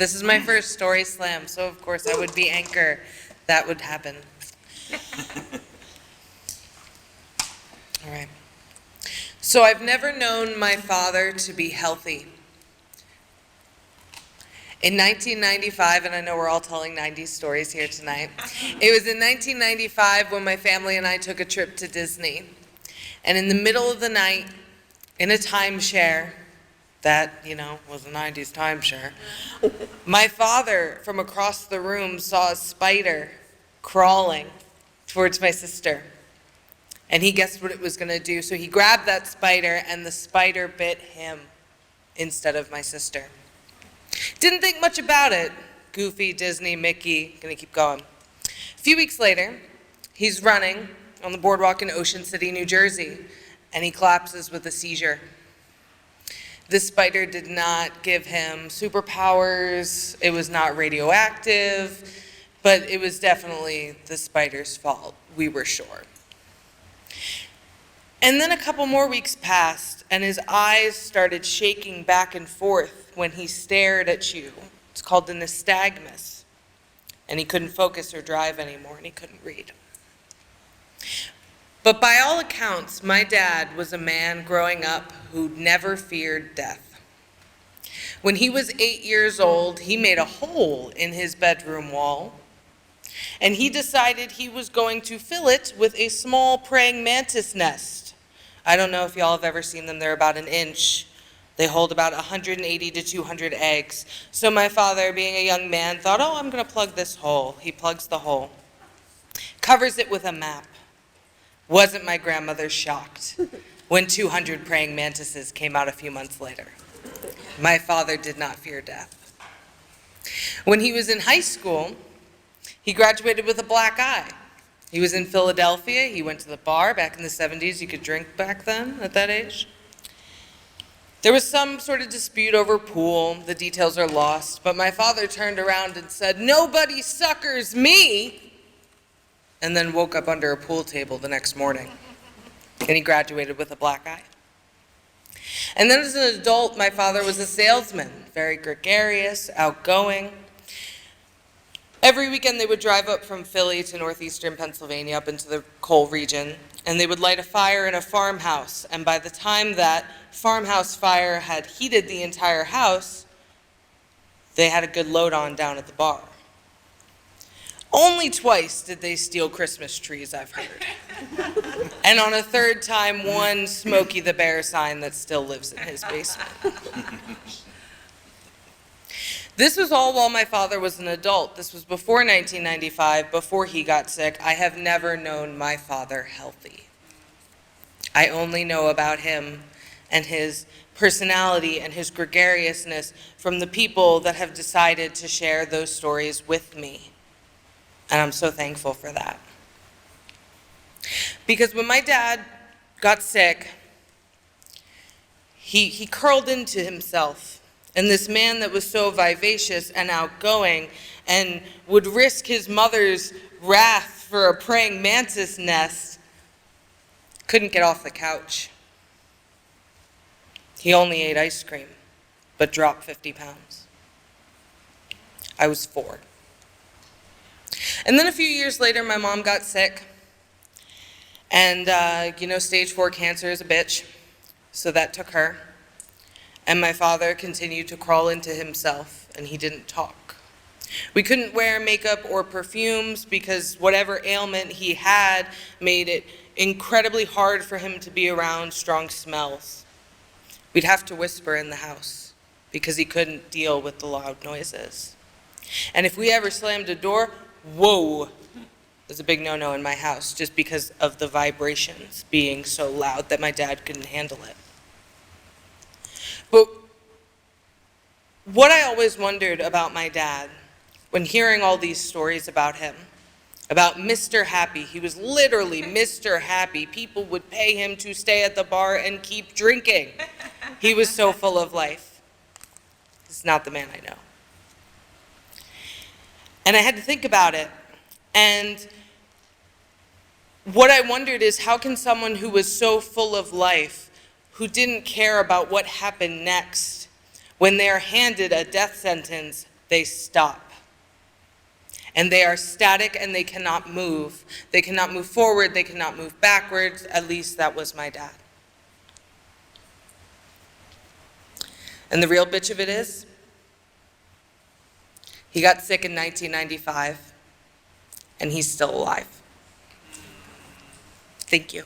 This is my first story slam, so of course I would be anchor. That would happen. All right. So I've never known my father to be healthy. In 1995, and I know we're all telling 90s stories here tonight, it was in 1995 when my family and I took a trip to Disney. And in the middle of the night, in a timeshare, that, was a 90s timeshare, my father from across the room saw a spider crawling towards my sister. And he guessed what it was going to do, so he grabbed that spider, and the spider bit him instead of my sister. Didn't think much about it. Goofy, Disney, Mickey, gonna keep going. A few weeks later, he's running on the boardwalk in Ocean City, New Jersey, and he collapses with a seizure. This spider did not give him superpowers, it was not radioactive, but it was definitely the spider's fault, we were sure. And then a couple more weeks passed, and his eyes started shaking back and forth when he stared at you. It's called the nystagmus. And he couldn't focus or drive anymore, and he couldn't read. But by all accounts, my dad was a man growing up who never feared death. When he was 8 years old, he made a hole in his bedroom wall, and he decided he was going to fill it with a small praying mantis nest. I don't know if y'all have ever seen them. They're about an inch. They hold about 180 to 200 eggs. So my father, being a young man, thought, oh, I'm going to plug this hole. He plugs the hole, covers it with a map. Wasn't my grandmother shocked when 200 praying mantises came out a few months later? My father did not fear death. When he was in high school, he graduated with a black eye. He was in Philadelphia. He went to the bar. Back in the 70s, you could drink back then at that age. There was some sort of dispute over pool. The details are lost. But my father turned around and said, "Nobody suckers me," and then woke up under a pool table the next morning. And he graduated with a black eye. And then as an adult, my father was a salesman, very gregarious, outgoing. Every weekend they would drive up from Philly to northeastern Pennsylvania up into the coal region, and they would light a fire in a farmhouse. And by the time that farmhouse fire had heated the entire house, they had a good load on down at the bar. Only twice did they steal Christmas trees, I've heard. And on a third time, one Smokey the Bear sign that still lives in his basement. This was all while my father was an adult. This was before 1995, before he got sick. I have never known my father healthy. I only know about him and his personality and his gregariousness from the people that have decided to share those stories with me. And I'm so thankful for that. Because when my dad got sick, he curled into himself. And this man that was so vivacious and outgoing and would risk his mother's wrath for a praying mantis nest couldn't get off the couch. He only ate ice cream, but dropped 50 pounds. I was 4. And then a few years later, my mom got sick. And, stage 4 cancer is a bitch. So that took her. And my father continued to crawl into himself, and he didn't talk. We couldn't wear makeup or perfumes because whatever ailment he had made it incredibly hard for him to be around strong smells. We'd have to whisper in the house because he couldn't deal with the loud noises. And if we ever slammed a door, whoa, it was a big no-no in my house just because of the vibrations being so loud that my dad couldn't handle it. But what I always wondered about my dad when hearing all these stories about him, about Mr. Happy, he was literally Mr. Happy. People would pay him to stay at the bar and keep drinking. He was so full of life. He's not the man I know. And I had to think about it. And what I wondered is, how can someone who was so full of life, who didn't care about what happened next, when they are handed a death sentence, they stop. And they are static and they cannot move. They cannot move forward, they cannot move backwards. At least that was my dad. And the real bitch of it is, he got sick in 1995, and he's still alive. Thank you.